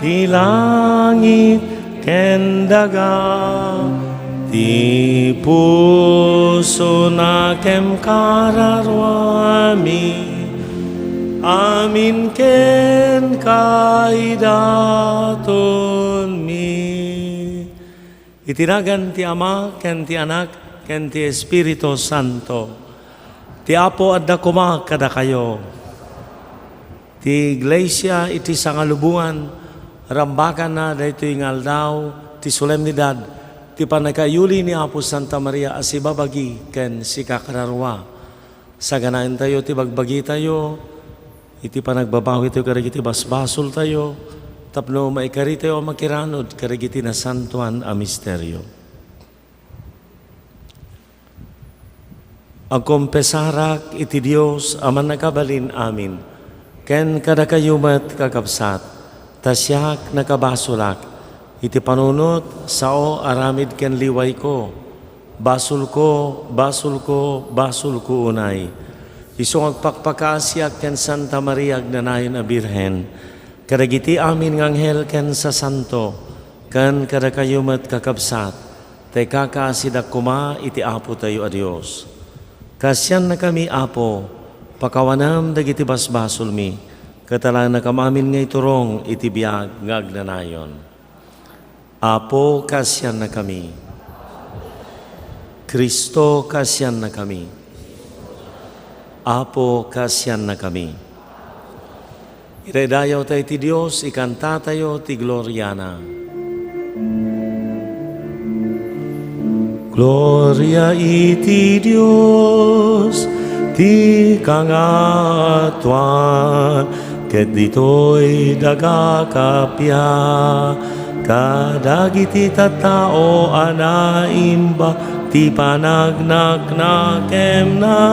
ti langit ken daga, ti puso na kem kararwami, amin ken kaidaton mi. Itinagan ti Ama ken ti Anak ken ti Espiritu Santo. Ti Apo adda kuma kada kayo. Ti Iglesia iti sangalubungan rambakan na daytoy nga aldaw ti solemnidad ti panagkayuli ni Apo Santa Maria asibabagi ken sikakararwa. Saganain tayo ti bagbagi tayo iti panagbabawi tayo karigiti basbasol tayo tapno maikari tayo makiranod karigiti na santuan a misteryo. Agkompesarak iti Dios aman nakabalin amin ken kada kayumat kakabsat tasyak nakabasulak iti panunot sao aramid ken liway ko basul ko unay isong agpakpakaasyak ken Santa Maria agnanayon a Birhen kadagiti amin ng anghel ken sa santo ken kada kayumat kakabsat tay kakasidak kuma iti Apo tayo a Dios. Kasyan na kami Apo pakawanam dagiti basbasol mi katalan na kamamin nga iturong iti biag nga agnanayon. Apo kasyan na kami. Kristo kasyan na kami. Apo kasyan na kami. Iradayaw tayo ti Diyos, ikanta tayo ti Gloriana. Gloria iti Diyos, ti kangatuan, ket ditoy dagakapya, kadagiti tattao anaimba, ti panagnaknakem na.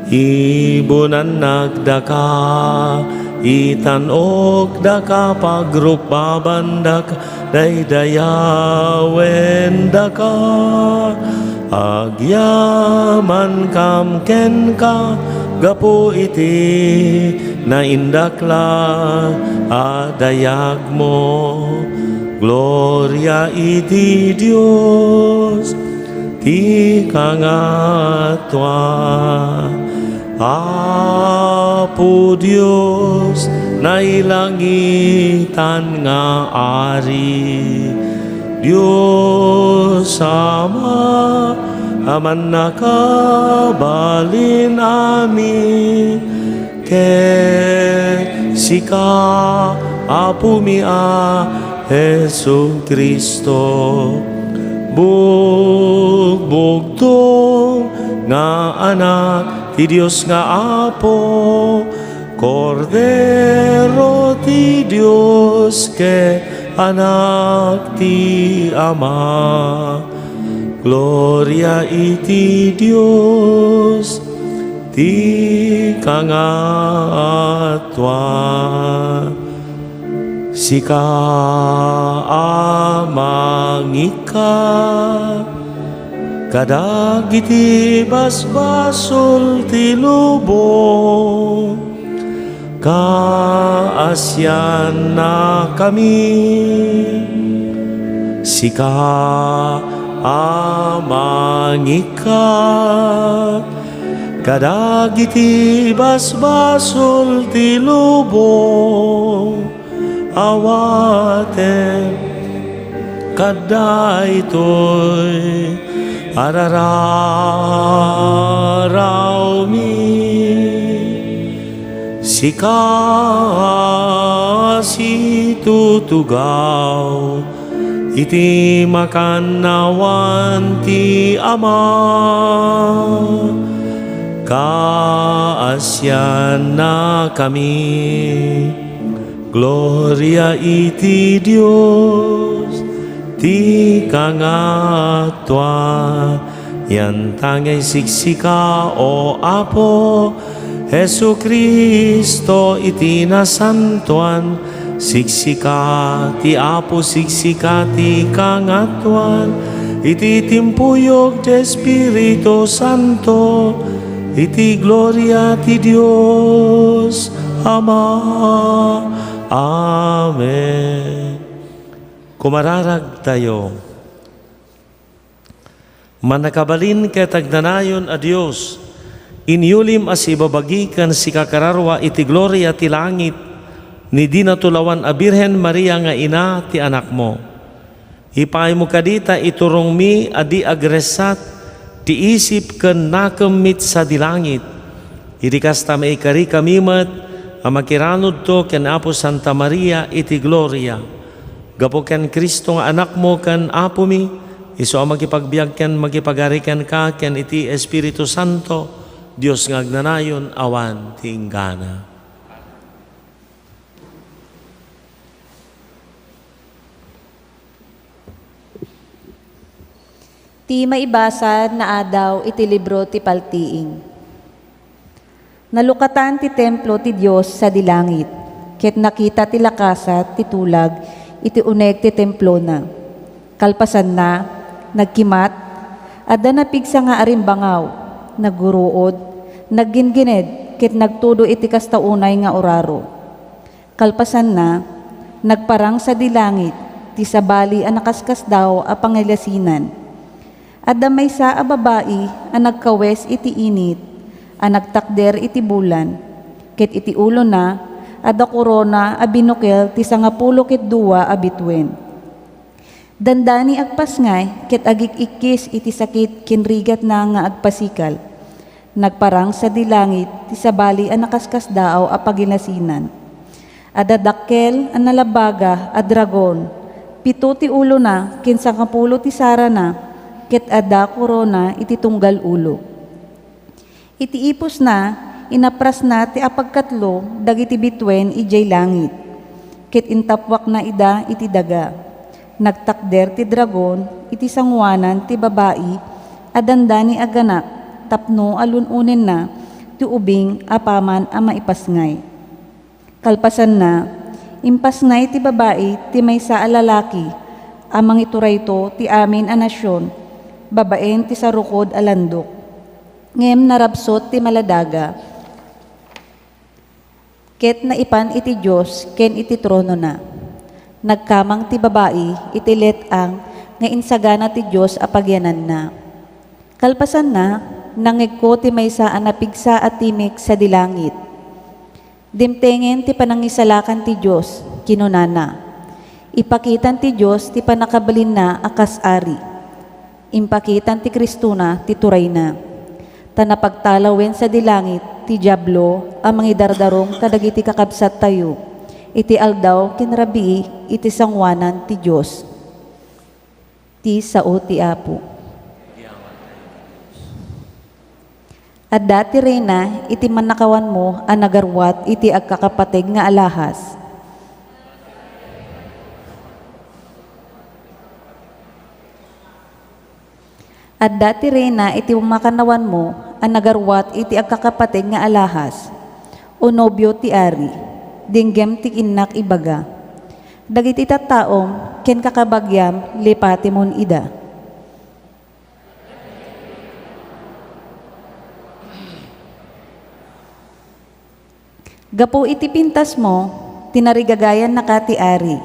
Ibunan nagdaka, itanog daka pagrupbaban daka, daydayawen daka, agyaman kam ken ka, gapo iti naindakla adayag mo. Gloria iti Dios, ti kangatuan. Apo Dios na ilangitan nga ari, Dios Ama aman nakabalin amin ken sika Apo mia Hesu Kristo bugbugtong nga anak ti Dios nga Apo, Kordero ti Dios ke anak ti Ama. Gloria iti Dios, ti kangatuan. Sika amang ikat, kadagiti basbasol ti lubong, kaasyan na kami. Sika amang ikat, kadagiti basbasol ti lubong, awaten kadaytoy arararaw mi. Sika si tutugaw iti makanawan ti Ama, kaasyan na kami. Gloria iti Dios, ti kangatuan. Yan tangay siksika o Apo Hesu Kristo iti nasantuan. Siksika ti Apo, siksika ti kangatuan, iti timpuyog de Espiritu Santo, iti gloria ti Dios Ama. Amen. Amen. Kumararag tayo. Manakabalin kay tagnanayon a Dios, inyulim as ibabagikan si kakararwa iti gloria ti langit, ni dinatulawan a Birhen Maria nga ina ti anak mo. Ipay mo kadita iturong mi adi agresat, ti isip ken nakemmit sa dilangit. Iti kasta maikari kamimat, amakiranod to ken Apo Santa Maria iti gloria. Gapo ken Kristo nga anak mo ken Apo mi, iso magipagbiag ken magipagarikan ka ken iti Espiritu Santo, Dios nga agnanayon awan ti inggana. Ti maibasa na adaw iti libro ti paltiing. Nalukatan ti templo ti Dios sa dilangit, ket nakita ti lakasat ti tulag iti uneg ti templo na. Kalpasan na, nagkimat, adda napigsa nga arimbangaw, nagguruod, naggingined, ket nagtudo iti kastaunay nga oraro. Kalpasan na, nagparang sa dilangit, ti sabali a nakaskas daw a pangyalasinan. Adda maysa a babae a nagkawes iti init, a nagtakder iti bulan, ket iti ulo na, adda korona a binukel ti 12 a bituin. Dandani agpasngay, ket agik-ikkis iti sakit kinrigat na nga agpasikal. Nagparang sa dilangit, ti sabali a nakaskas daaw a paginasinan. Adadakkel a nalabaga a dragon, 7 ti ulo na, ken 10 ti sara na, ket adda korona iti tunggal ulo. Iti ipos na, inapras na ti apagkatlo, dagiti bitwen ijay langit. Ket intapwak na ida iti daga. Nagtakder ti dragon, iti sangwanan ti babae, adandani aganak, tapno alununin na, ti ubing apaman a maipasngay. Kalpasan na, impasngay ti babae, ti maysa a lalaki, amang iturayto ti amin a nasyon, babaen ti sarukod a landok. Ngem narabsot ti maladaga, ket naipan iti Diyos, ken iti trono na. Nagkamang ti babae, iti letang, nga insagana ti Diyos a pagyanan na. Kalpasan na, nangigko ti maysa a napigsa at timik sa dilangit. Dimtengen ti panangisalakan ti Diyos, kinunana. Ipakitan ti Diyos ti panakabalin na akas ari. Impakitan ti Kristuna ti turay na. Tanapagtalawen sa dilangit, ti Diablo, ang mangidardarong kadagiti kakabsat tayo. Iti aldaw kinrabii, iti sangwanan ti Diyos. Ti sao ti Apo. Adda ti reyna, iti manakawan mo, a nagarwat, iti agkakapateg nga alahas. Adda ti reyna, iti makanawan mo, a nagarwat, iti agkakapateg nga alahas. O nobyo ti ari. Dinggem ti inak ibaga. Dagiti tattaom, ken kakabagyam, lipatimon ida. Gapo iti pintas mo, tinarigagayan na ka ti ari.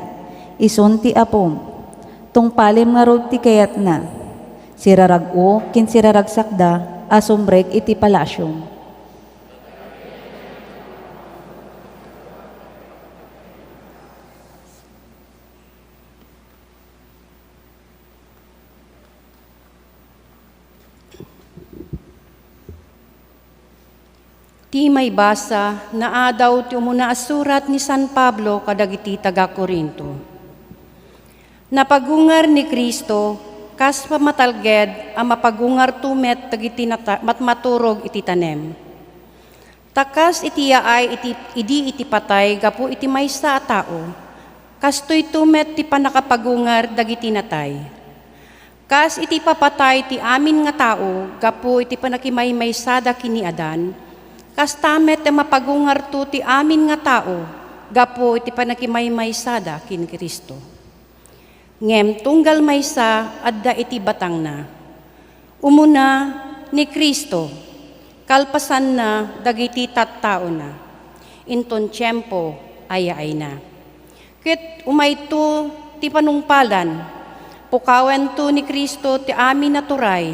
Ison ti apom, tungpalim nga rod ti kayat na. Sirarag-o, ken siraragsakda, asombrek iti palasyong. Ti may basa na adaw ti umuna asurat ni San Pablo kadagiti taga Corinto. Napagungar ni Kristo kas pamatalged a mapagungar tumet dagiti matmaturog iti tanem. Takas iti yaay iti patay gapu iti maysa a tao. Kastoy tumet ti panakapagungar dagiti natay. Kas iti papatay ti amin nga tao gapu iti panakimaymaysada kini Adan. Kastamet e mapagungar to ti amin nga tao, gapo iti panakimaymaysada kin Kristo. Ngem tunggal maysa adda iti batang na. Umuna ni Kristo, kalpasan na dagiti tattao na. Inton tiyempo ayaay na. Ket umayto ti panungpalan, pukawen to ni Kristo ti amin na turay,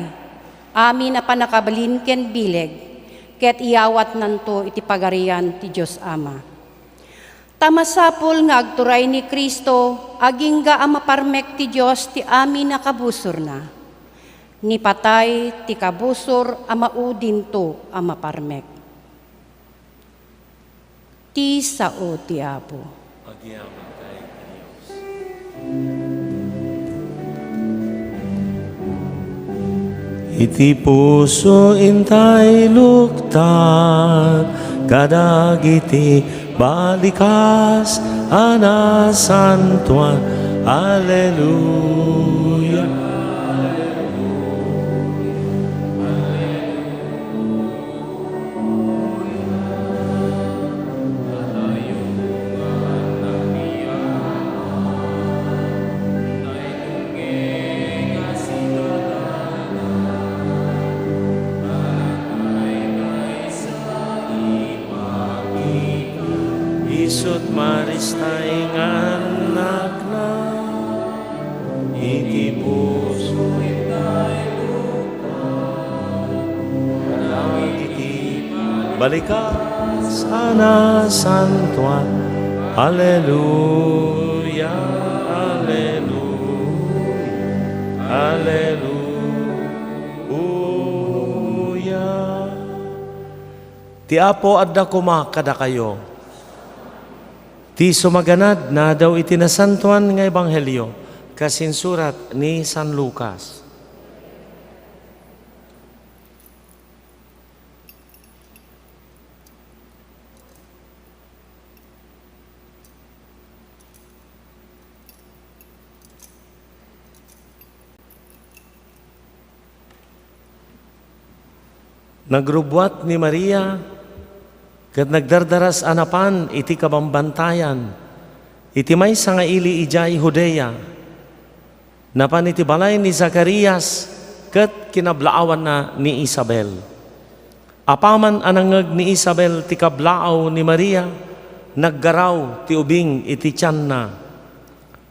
amin na panakabalin ken bileg, ket iyawat nanto iti pagarian ti Diyos Ama. Tamasapol nga agturay ni Kristo, agingga ang maparmek ti Diyos ti amin na kabusor na. Ni patay ti kabusor ang maudin to ang maparmek. Ti sao ti Apo. Pagyaman kay Diyos. Iti puso intay luktan, kadagiti balikas ana santuan. Alleluia. Isut maristay anak na iti puso itay lupa iti balikas ana santuan. Alleluia, alleluia, alleluia. Ti Apo adda kuma kada kayo. Ti sumaganad na daw itinasantuan nga ebanghelyo kasinsurat ni San Lucas. Nagrubwat ni Maria ket nagdardaras anapan iti kabambantayan, iti maysa nga ili ijay Judea, napan iti balay ni Zacarias, ket kinablaawan na ni Isabel. Apaman anangeg ni Isabel ti kablaaw ni Maria, naggaraw ti ubing iti tiyan na.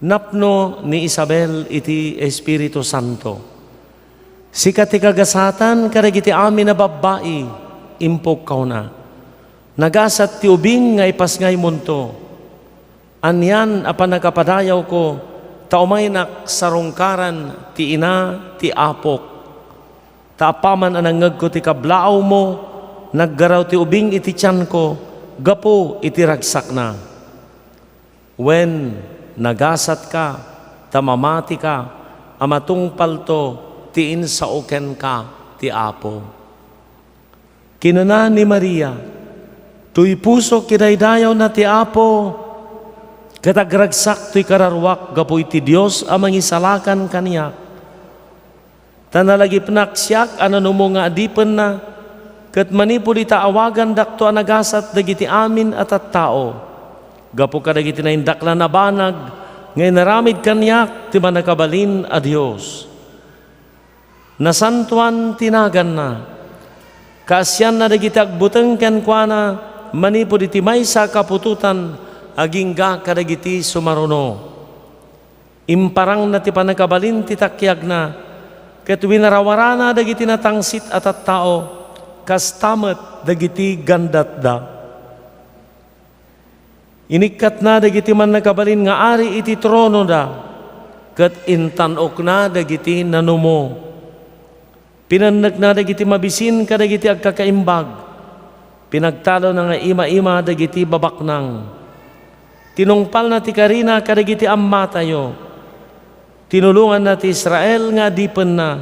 Napno ni Isabel iti Espiritu Santo. Sikat ti kagasatan karagiti amin na babae, impok kaw na. Nagasat ti ubing nga ipasngay munto. Anyan apan nagkapadayaw ko, taumaynak sarungkaran ti ina ti apok. Taapaman anangeg ko ti kablaaw mo, naggaraw ti ubing iti tiyan ko, gapo iti ragsak na. When nagasat ka, tamamati ka, amatong palto, tiin sa oken ka ti Apo. Kinuna ni Maria, tuy puso kinaydayaw na ti Apo, katagragsak tuy kararwak gapoy ti Dios amang isalakan kaniya. Tanalagipnak siyak ananumo nga adipen na, ket manipuli ta awagan dakto anagasat dagiti amin at tao. Gapo kadagiti na indaklan na banag, ngay naramid kaniyak ti manakabalin a Dios. Nasantuan tinagan na, kaasyan na dagiti agbuteng ken kuana, manipod iti maysa kapututan, agingga kadagiti sumaruno. Imparang na ti panakabalin ti takyag na, ket winarawarana dagiti natangsit at tao, kastamet dagiti gandat da. Inikat na dagiti man nakabalin nga ari iti trono da, ket intanok na dagiti nanumo. Pinanag na dagiti mabisin kadagiti agkakaimbag, pinagtalo na nga ima-ima dagiti babaknang. Tinungpal na ti karina kadagiti amma tayo, tinulungan na ti Israel nga dipen na,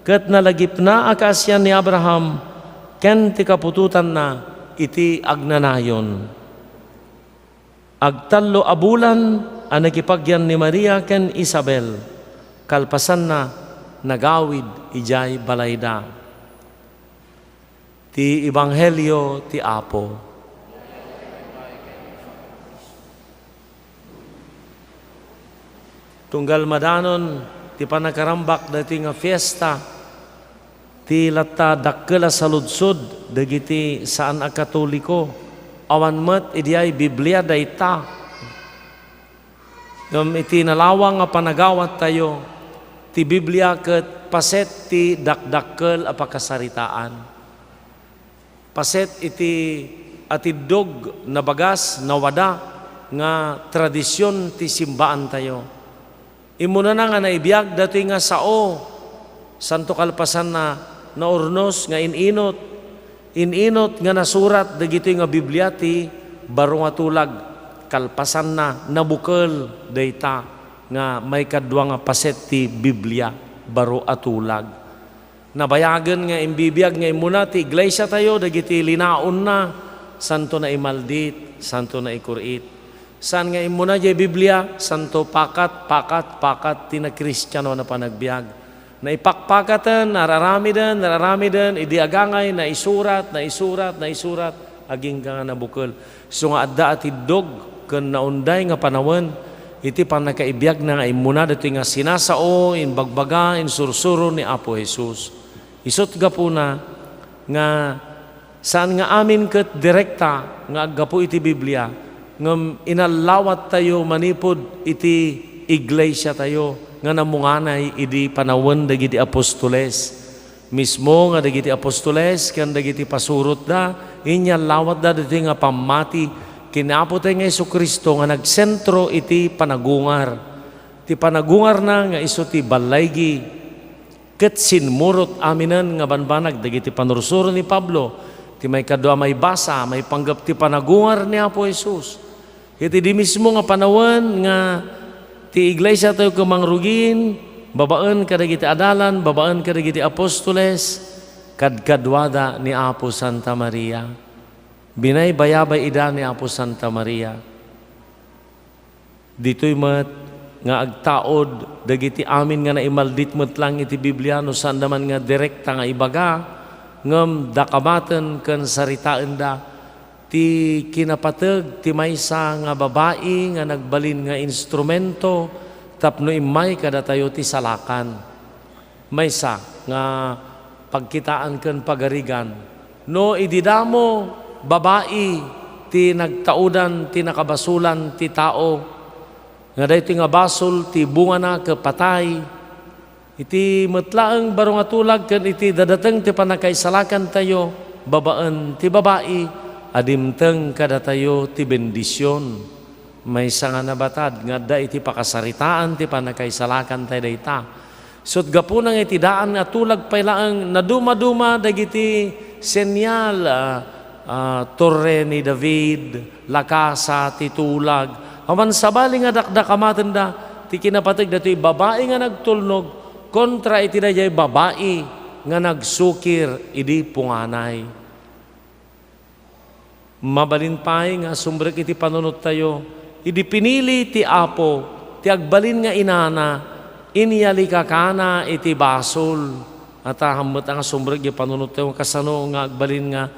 ket nalagip na akasyan ni Abraham, ken ti kapututan na iti agnanayon. Agtallo abulan ang nakipagyan ni Maria ken Isabel, kalpasan na nagawid ijay balayda. Ti Ebanghelyo ti Apo. Tunggal madanon ti panakarambak dati nga fiesta, ti latta dakkela sa ludsod dagiti saan a Katoliko, awan met idiyay Biblia dayta. ngam iti nalawang nga panagawat tayo, ti Biblia ket paset ti dakdakkel a pakasaritaan. Paset iti atidog na bagas na wada nga tradisyon ti simbaan tayo. Imuna na nga naibiyag datoy nga sao, santo kalpasan na naurnos nga ininot nga nasurat dagitoy nga Biblia ti baro nga tulag kalpasan na nabukal dayta nga may kadwa nga paset ti Biblia baro atulag. Nabayagan nga imbibiyag nga imuna ti iglesia tayo dagiti linaon na santo na imaldit, santo na ikurit. Saan nga imuna jay Biblia, santo pakat ti na Kristiyano na panagbiag. Na ipakpakatan, nararamiden, idiagangay, na isurat, aging ka nga nabukal. So nga adda at idog, kan naunday nga panawan, iti panakaibiyag na nga imuna, dito nga sinasao, inbagbaga, insursuro ni Apo Jesus. Isot ga po na, nga saan nga amin ket direkta, nga agapo iti Biblia, ngam inalawat tayo manipod iti iglesia tayo nga namunganay idi panawen dagiti apostoles mismo nga dagiti apostoles ken dagiti pasurot da inyalawat da diti nga pamati kinapo tayo nga Jesucristo nga nagsentro iti panagungar na nga iso ti balaygi ket sinmurot aminan nga banbanag dagiti panursuro ni Pablo ti may kadwa may basa may panggap ti panagungar ni Apo Jesus. Iti di mismo nga panawan nga ti iglesia tayo kumangrugin, babaan kadagiti adalan, babaan kadagiti apostoles, kadkadwada ni Apo Santa Maria. Binay bayabay ida ni Apo Santa Maria. Dito'y mat nga agtaod, dagiti amin nga naimaldit mat lang iti Biblia, no saan naman nga direkta nga ibaga, ngam dakamaten ken saritaan da, ti kinapateg ti maysa nga babae nga nagbalin nga instrumento tapno imay kada tayo ti salakan. Maysa nga pagkitaan ken pagarigan. No ididamo babae ti nagtaudan ti nakabasulan ti tao nga daytoy nga basol ti bunga na kapatay. Iti metlaeng baro nga tulag ken iti dadateng ti panakaisalakan tayo babaan ti babae adimteng kada tayo ti bendisyon. May nga nabatad nga da iti pakasaritaan ti panakaisalakan tayo dayta. Sut gapu nang iti daan nga tulag pailaang naduma-duma dagiti senyal torre ni David, lakasa ti tulag. Aman sabali nga dakdakamaten da ti kinapateg datoy babae nga nagtulnog kontra iti dayay babae nga nagsukir idi punganay. Mabalinpay nga sumbrek iti panunot tayo, idi pinili ti Apo, ti agbalin nga inana, iniyalika kana iti basol. At hamot ang sumbrek iti panunot tayo, kasano nga agbalin nga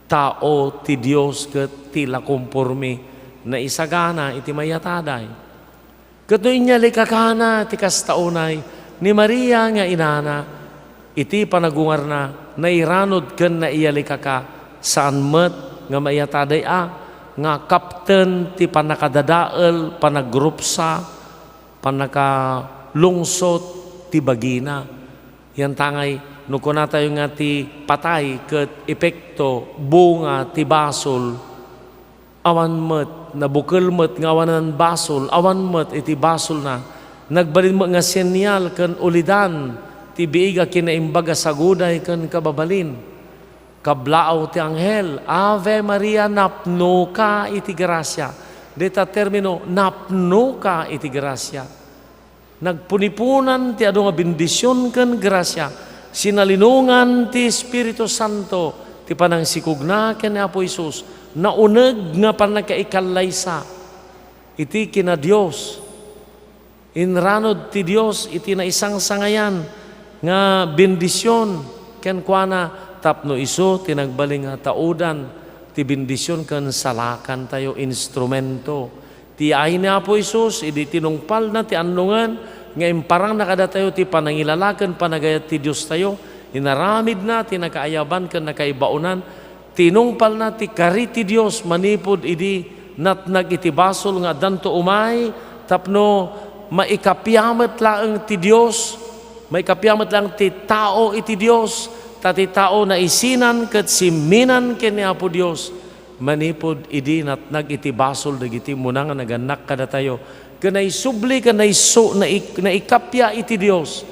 tao ti Diyos ket tila kumpormi na isagana iti mayataday. Ket no inyalika kana ti kastaunay ni Maria nga inana, iti panagungar na nairanod ken na iyalika ka saan met nga mayataday nga kapten ti panakadadael, panagrupsa, panakalungsot ti bagina. Yan tangay, nukuna tayo nga ti patay ket epekto, bunga ti basol, awan met, nabukil met nga awanan basol, awan met iti basol na, nagbalin mo nga senyal ken ulidan, ti biiga kinaimbaga saguday ken kababalin. Kablao ti anghel, Ave Maria napno ka iti grasya. Deta termino, napno ka iti grasya. Nagpunipunan ti adu nga bendisyon ken grasya. Sinalinungan ti Espiritu Santo ti panang sikugna ken ni Apo Jesus. Nauneg nga panagkaikalaysa iti kina Dios. Inranod ti Dios iti na isang sangayan nga bendisyon ken kuana tapno iso tinagbaling nga taudan ti bendisyon ken salakan tayo instrumento ti ay ni Apo Jesus idi tinungpal na ti annungan nga imparang nakada tayo ti panangilalaken panagayat ti Dios tayo inaramid na ti nakaayaban ken nakaibaunan tinungpal na ti kari ti Dios manipod idi natnag iti basol nga danto umay tapno maikapyamet laeng ti Dios, maikapyamet lang ti tao iti Dios, tati tao na isinan ket siminan ken ni Apo Dios, manipod idi natnag iti basol dagiti munang naganak kada tayo, kanay subli kanay na ikapya iti Dios,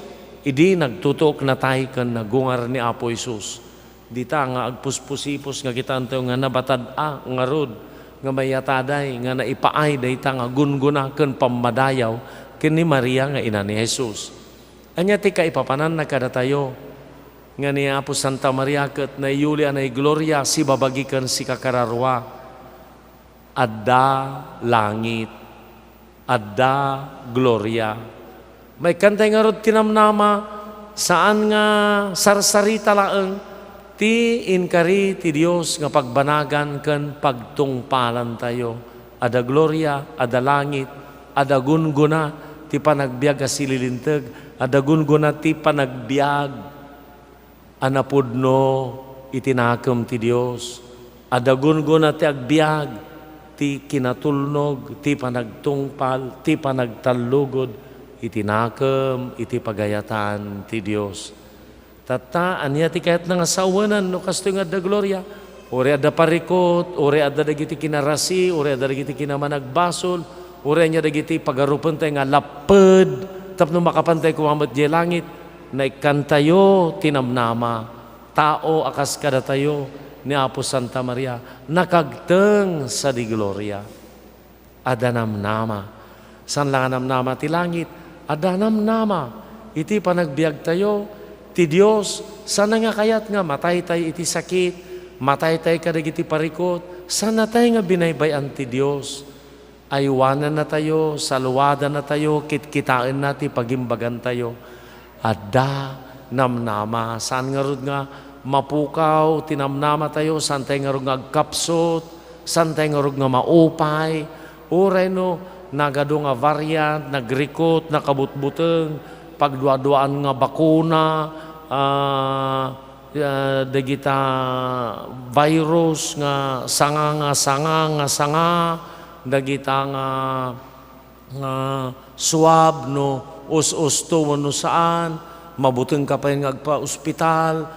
idi nagtutok na tayo kan nagungar ni Apo Isus. Dita nga agpuspusipos nga kita antayo nga nabatad nga rod, nga mayataday, nga naipaay dayta nga gunguna ken pamadayaw ken ni Maria nga ina ni Jesus. Anya ti kaipapanan na kada tayo, nga ni Apo Santa Maria ket na Yulia na Gloria si babagikan si kakararwa, adda langit, adda gloria. May kantay nga rod tinamnama, saan nga sarsarita laeng, ti inkari ti Dios nga pagbanagan ken pagtungpalan tayo. Ada gloria, ada langit, ada gunguna ti panagbiag a sililinteg, ada gunguna ti panagbiag anapudno itinakem ti Dios. Ada gunguna ti agbiag ti kinatulnog, ti panagtungpal, ti panagtallugod, itinakem iti pagayatan ti Dios. Tata, anya ti kayat nga sawanan, no kasto nga da gloria. Uri ada parikot, uri ada dagiti kinarasi, uri ada dagiti kinamanagbasol, uri anya dagiti pagarupan tayo nga lapad, tapno makapantay kumamat di langit, na ikantayo tinamnama, tao akas kada tayo ni Apo Santa Maria, nakagteng sa di gloria. Ada namnama. San lang namnama ti langit? Ada namnama. Iti panagbiag tayo, ti Dios, sana nga kayat nga matay tayo iti sakit, matay tayo kadag iti parikot, sana tayo nga binaybayan ti Dios. Aywanan na tayo, saluwadan na tayo, kitkitain na ti pagimbagan tayo. Ada namnama, saan nga rod nga mapukaw, tinamnama tayo, saan tayo nga rod nga agkapsot, saan tayo nga rod nga maupay, uray no, nagado nga variant, nagrikot, nakabutbuteng, pagduaduan nga bakuna, dagita virus nga sanga, dagita nga swab no us-usto no saan, mabuteng ka pa yung agpa-ospital,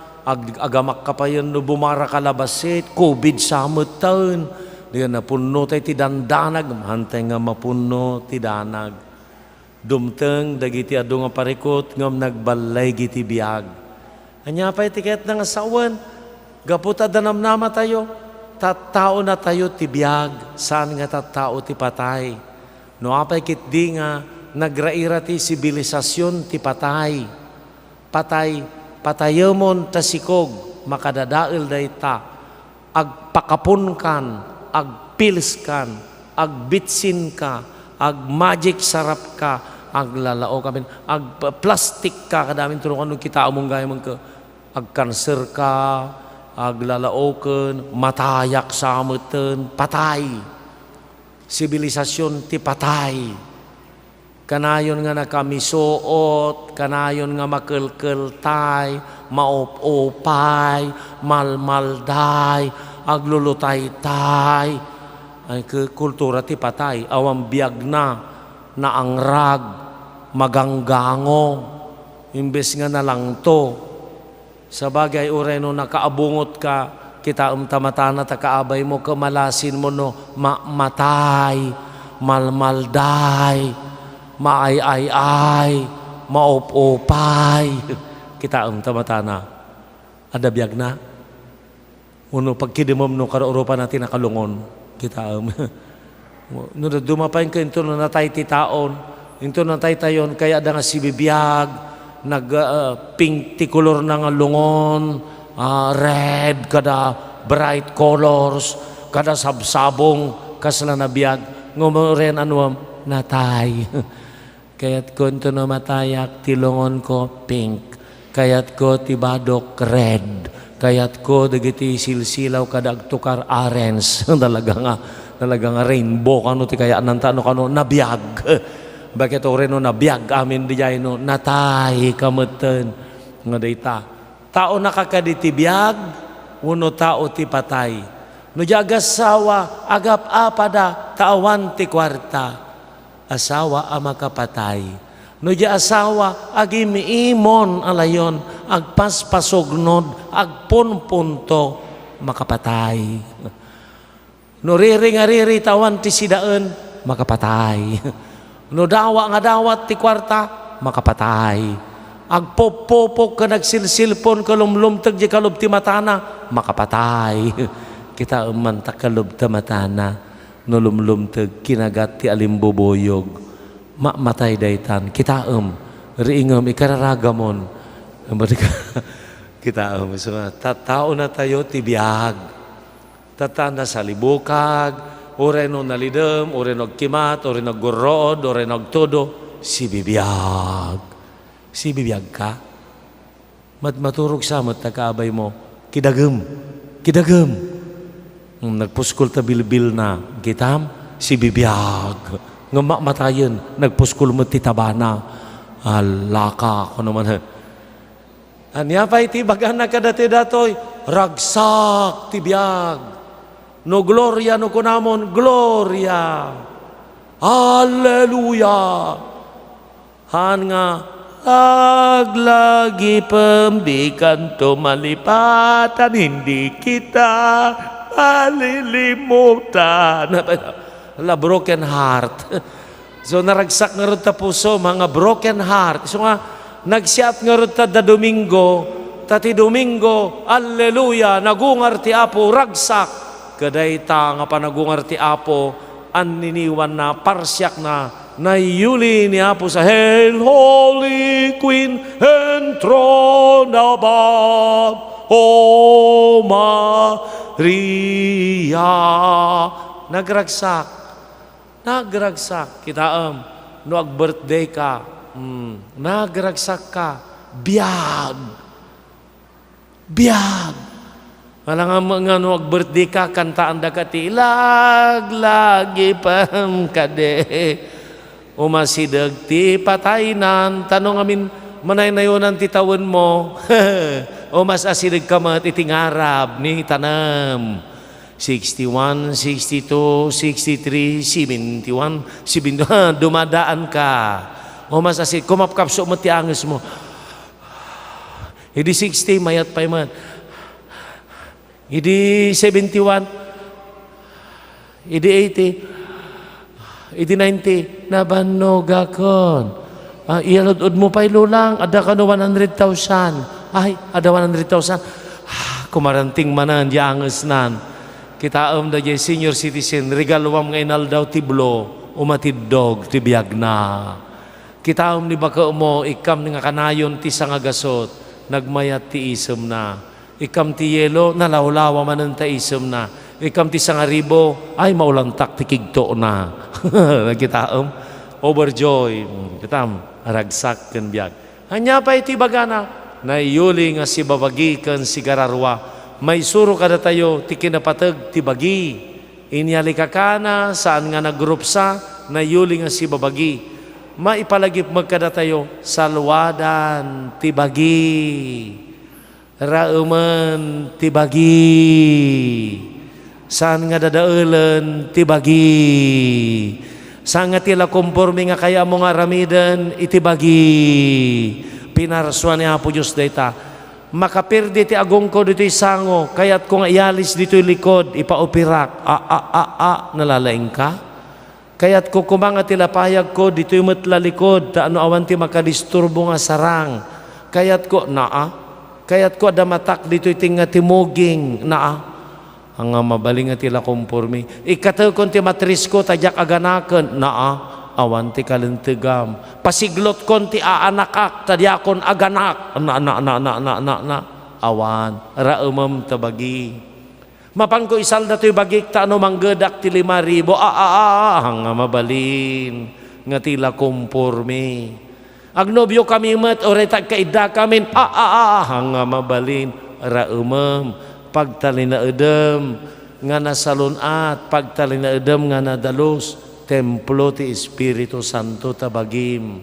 agamak ka pa yun no bumara kalabasit, COVID samot taon, diyan napuno tayo ti dandanag, mahantay nga mapuno ti danag. Dumteng dagiti adu nga parikot ngam nagbalay giti biag. Anya pa itiket nga sawan, gaputa danamnama tayo, tattao na tayo ti biag, saan nga tattao ti patay. No apay kitdi nga nagraira ti sibilisasyon ti patay. Patayemon tasikog, makadadael dayta, agpakapun kan, agpils kan, agbitsin ka, ag-magic sarap ka, aglalao kami, ag-plastic ka, kadaming tulungan nung kita among gaya mong ka, ag-cancer ka, aglalao kan, matayak sa amutan, patay. Sibilisasyon ti patay. Kanayon nga nakamisoot, kanayon nga makelkeltay, maop-opay, malmalday, aglulutay-tay, ay kultura ti patay, awang biag na angrag, maganggango, imbes nga na lang to. Sa bagay ureno nakaabungot ka, kita tamatana ta kaabay mo, kamalasin mo no, matay, malmalday, maay-ay-ay, maop-opay. Kita tamatana. Ada biag na. Uno pagkidimom no karurupan natin nakalungon. Kita no dumapain ka into na natay ti taon, into natay tayon kaya da nga si bibiyag nag pink ti color na nga lungon, red kada bright colors, kada sabsabong kasla na biyag ngoren anuam natay. Kayat ko into na matayak ti lungon ko pink, kayat ko ti badok red, kayat ko dagiti silsilaw kadag tukar orange. talaga nga rainbow kano ti kaya nanta no kano nabiyag. Bakit ore no nabiyag amin di jay no natay kameten nga dayta. Tao nakakaditi biyag, uno tao ti patay. No jagas sawa agap apada taawan ti kwarta. asawa a makapatay. No di asawa agi miimon alayon agpaspasugnod agpunpunto makapatay. No riri tawan ti sidaan makapatay. No dawa nga dawat ti kwarta makapatay. Agpopopok ka nagsilsilpon kalumlumtag di kalub ti matana makapatay. Kita mantak kalub ti matana no lumlumtag kinagat ti alimboboyog matay daytan kita riingam ikararagamon kita so, tao na tayo ti biag tatanda sa libukag ore no nalidem ore no kimat ore no gurod ore no todo si bibiyag ka maturog sa matakaabay mo kidagem nagpuskol ta bilbil na kitam si bibiyag nga matayon nagpuskol mo ti tabana alaka ko naman anya pa iti bagan na kadati datoy ragsak ti biyag no gloria no kunamon gloria haleluya han nga aglagi pembikan to malipatan hindi kita malilimutan la broken heart. So naragsak nga ron ta puso mga broken heart. So nga nagsiat nga ron ta da Domingo, tati Domingo, alleluia, nagungar ti Apo ragsak. Kaday ta nga panagungar ti Apo anniniwan na parsyak na nayuli ni Apo sa Hail Holy Queen enthroned above, O Maria. Nagragsak kita no ag birthday ka nagragsak ka biag wala nga no ag birthday ka kantaan da kati lagi pam kade umasidag ti pataynan tanong amin manaynayonan ti tawon mo o mas asidag ka mat itingarab ni tanam 61, 62, 63, 71, 72, dumadaan ka. O mas asin, kumapkapso mo ti angis mo. Idi 60, mayat pa man. Idi 71, idi 80, idi 90, nabanog akon. Iyalod mo pa'y lulang, ada ka no 100,000. Ay, ada 100,000. Kumaranting manan, di angis nan. Kita da jay senior citizen, regaluam nga inal daw tiblo, umatidog, tibiyag na. Kita ni baka mo, ikam nga kanayon ti sangagasot, nagmayat ti isem na. Ikam ti yelo, nalawlawa manan ta isem na. Ikam ti sangaribo, ay maulantak ti kigto na. Kita overjoy. Kita aragsak kan biyag. Hanya pa iti bagana, nayuli nga si babagi kan si gararwa. May suro kada tayo, ti kinapatag, ti bagi. Inyali ka kana, saan nga nag-group sa, na yuli nga si babagi. Maipalagip magkada tayo, salwadan, ti bagi. Rauman, ti bagi. Saan nga dadaulan, ti bagi. Saan nga tila kumpormi nga kaya mo nga ramidan, iti bagi. Pinaraswan niya po Diyos dayta. Makapirdi ti agong ko dito sango, kaya't kung ialis dito likod, ipaupirak, nalalaing ka? Kaya't kung kumanga tilapayag ko, dito yung matlalikod, ta ano awan ti makadisturbo nga sarang. Kaya't ko, kaya't ko adamatak dito iting nga timuging, ang mabaling nga tila kumpormi. Ikataw kon ti matris ko, tadyak aganakan, awan ti kalentegam. Pasiglot kon ti aanakak, tadyakon aganak. Awan, raumam tabagi. Mapangko isalda to'y bagik ta ano manggedak ti 5,000. Nga mabalin. Nga tila kumpormi. Agnobyo kami mat, oretag kaida kami. Nga mabalin. Raumam. Pagtalina edem. Nga nasalunat. Pagtalina edem nga nadalos. Templo ti Espiritu Santo tabagim.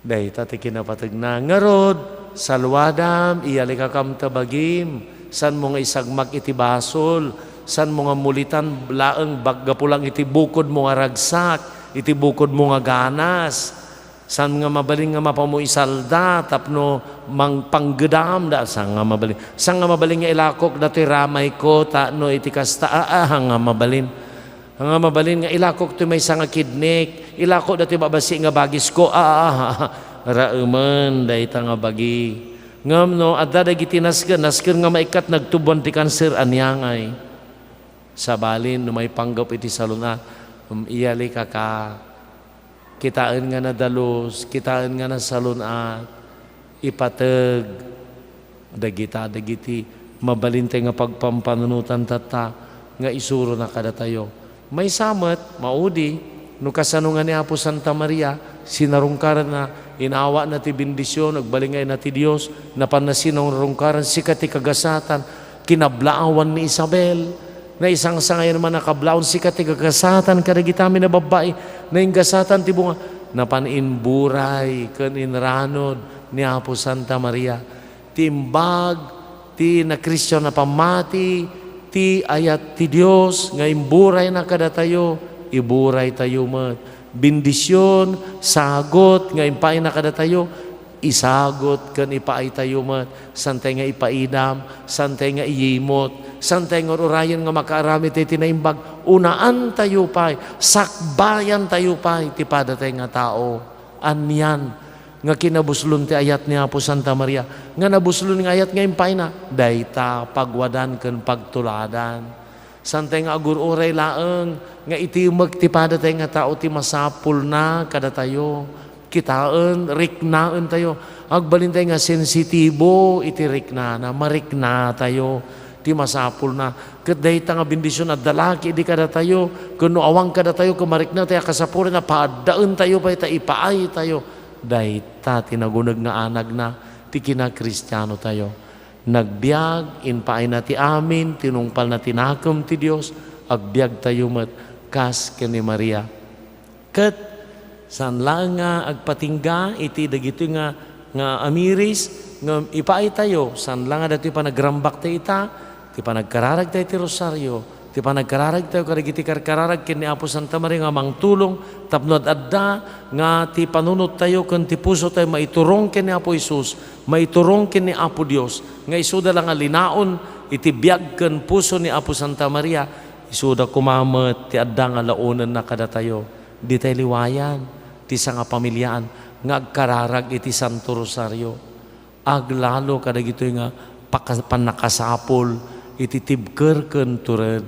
Dahi tati kinapatag na ngarod, salwadam, iyalikakam tabagim, san mo nga isagmak iti basol, san mo nga mulitan, laeng bagga pulang iti bukod mo nga ragsak, iti bukod mo nga ganas. San nga mabaling nga mapamu isalda tapno mang panggedam da sang nga mabaling. Sang nga mabaling nga ilakok datoy ramay ko no iti kasta nga mabalin. Nga mabalin nga ilakok to may nga kidnik, ilakok datoy babasi nga bagis ko rauman dayta nga bagi. Ngam no adda dagiti nasken nga maikat nagtubon ti kanser anyangay. Sabalin no may panggap iti saluna iyali ka kitaan nga na dalos, kitaan nga na salunat, ipateg, dagiti, mabalintay nga pagpampanunutan tata, nga isuro na kada tayo. May samet, maudi, no kasano nga ni Apo Santa Maria, sinarungkaran na, inawa na ti bendisyon, nagbalingay na ti Diyos, napanasinong rungkaran, sikat ti kagasatan, kinablaawan ni Isabel, na isang sangayon naman nakablaon sikat ti kagasatan, kadagitami na babae, na yung gasatan ti bunga, napaninburay, kaninranod ni Apo Santa Maria, timbag, ti na Kristiyan na pamati, ti ayat ti Diyos, nga imburay na kada tayo, iburay tayo mat. Bendisyon, sagot, nga impay na kada tayo, isagot kan ipaay tayo mat. Santay nga ipaidam, santay nga iyimot, santay nga urayan nga makaarami tayo tinaimbag, unaan tayo pay, sakbayan tayo pay, ti padatay nga tao. Anyan, nga kinabuslon ti ayat ni Apo Santa Maria, nga nabuslon nga ayat nga impay na, dayta pagwadan kan pagtuladan. Santay nga agur-uray laeng, nga iti magtipada tayo nga tao ti masapul na kada tayo. Kitaan, riknaan tayo. Agbalin tayo nga sensitibo, iti rikna na, marikna tayo. Ti masapul na. Kadayta nga bendisyon na dalaki, di kada tayo. Kuno awang kada tayo, kumarikna tayo, kasapuri na, paadaan tayo, pa ita ipaay tayo. Dayta, tinagunag nga anag na, ti kina-Kristiyano tayo. Nagbiag, inpaay na ti amin, tinungpal na tinakam ti Diyos, agbiag tayo mat, kas ni Maria. Kat, san lang nga agpatingga, iti dagito nga amiris, nga ipaay tayo, san lang nga dati pa nagrambak tayo ita, ti pa nagkararag tayo ti rosaryo, ti pa nagkararag tayo, karigiti karkararag kin ni Apo Santa Maria nga mangtulong, tapnod adda, nga ti panunot tayo, kan ti puso tayo, maiturong kin ni Apo Isus, maiturong kin ni Apo Dios, nga isuda lang nga linaon, iti biag kan puso ni Apo Santa Maria, isuda kumamet, ti adda nga launan na kada tayo, di tayo liwayan, ti sa nga pamilyaan, nga agkararag iti Santo Rosario, aglalo kadagito nga panakasapol, iti tibker ken tured,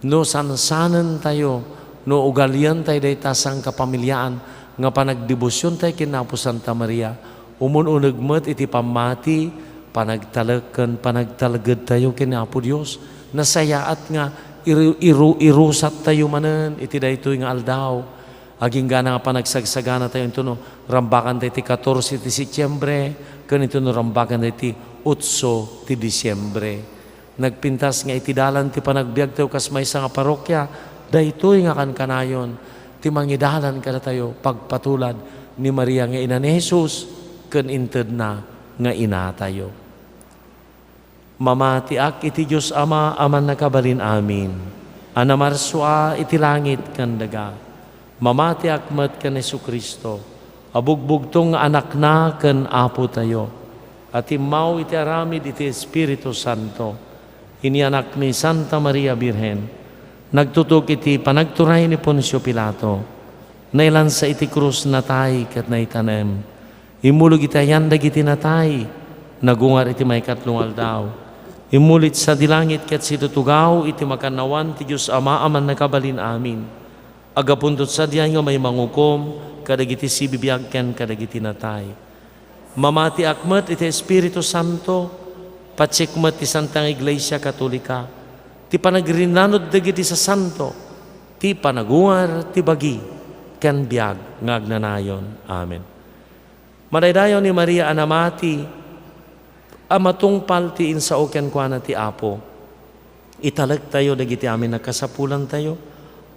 no sansanan tayo, no ugalian tayo day tasang kapamilyaan, nga panagdebosyon tayo kin Apo Santa Maria, umununag met iti pamati, panagtalagken, panagtalaged tayo kin Apo Dios, nasayaat nga irusat tayo manen, iti daytoy nga aldaw, aging gana nga panagsagsagana tayo ito no, rambakan tayo ti 14 ti Setyembre, kanito no rambakan tayo ti 8 ti Disyembre. Nagpintas nga iti dalan ti panagbiag tayo kas may nga parokya, daytoy nga kankanayon, ti mangidalan kada tayo, pagpatulad ni Maria nga ina ni Jesus, kan inted na nga ina tayo. Mamatiak iti Diyos Ama, aman nakabalin amin. Anamarsua iti langit kandaga. Mamati akmat kan Yesu Kristo, abugbugtong anak na kan Apo tayo, at imaw iti aramid iti Espiritu Santo, inianak ni Santa Maria Birhen, nagtutok iti panagturay ni Poncio Pilato, nailan sa iti krus natay kat naitanem, imulog iti ayandag iti natay, nagungar iti may katlong aldaw, imulit sa dilangit kat situtugaw iti makanawan ti Diyos Ama, aman nakabalin amin. Agapuntot sa diyan nga may mangukom, kadagiti si bibiyagken, kadagiti natay. Mamati akmat iti Espiritu Santo, patsikmat ti Santang Iglesia Katolika, ti panagrinanod dagiti sa Santo, ti panagungar, ti bagi, ken biag, ngagnanayon. Amen. Madaydayon ni Maria anamati, amatungpal ti insao ken kuana ti Apo, italag tayo dagiti amin nakasapulan tayo,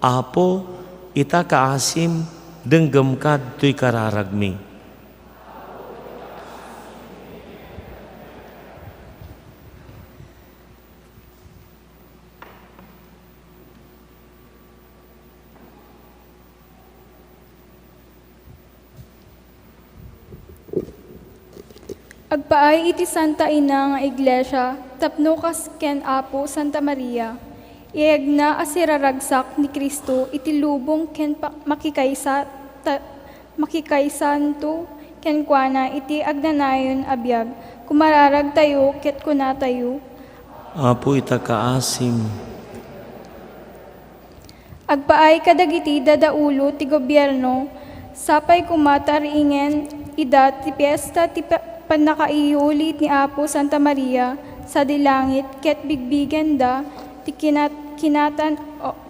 Apo, ita kaasim, denggem kad tuy kararagmi. Agpaay iti Santa Ina nga Iglesia, tapno kas ken Apo Santa Maria. Ieg na asiraragsak ni Kristo iti lubong ken makikaisanto ken kuana iti agnanayon abiyag. Kumararag tayo ket kuna tayo. Apo itakaasim. Agpaay kadagiti dadaulo ti gobyerno, sapay kumatariingen ida ti piyesta ti panakaiyulit ni Apo Santa Maria sa dilangit ket bigbigen da ti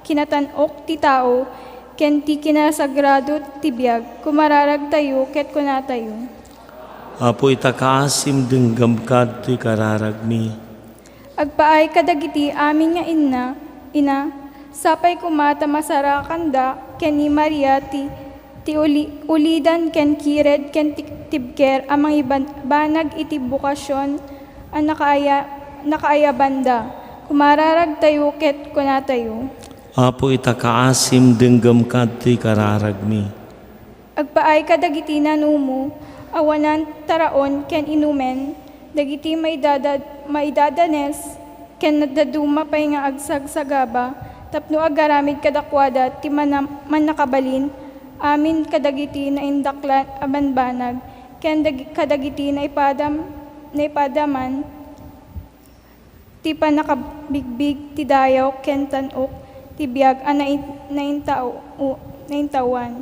kinatanok ti tao ken ti kinasagrado ti biag kumararag tayo ket kuna tayo. Apo itakaasim denggam kadtoy kararagmi. Agpaay kadagiti amin nga ina sapay kumata masarakanda ken ni Maria ti ulidan ken kired ken tibker amang banag iti bukasyon ang nakaaya banda. Kumararag tayo ket kuna tayo. Apo itakaasim denggam kadtoy kararagmi. Agpaay kadagiti nanumo, awanan taraon ken inumen, dagiti maidadanes, ken nadaduma pay nga agsagsagaba, tapno agaramid kadakwada ti man nakabalin, amin kadagiti na indaklan abanbanag, ken kadagiti na ipadaman, ti panakabigbig ti dayaw ken tanok, ti biag naintawan.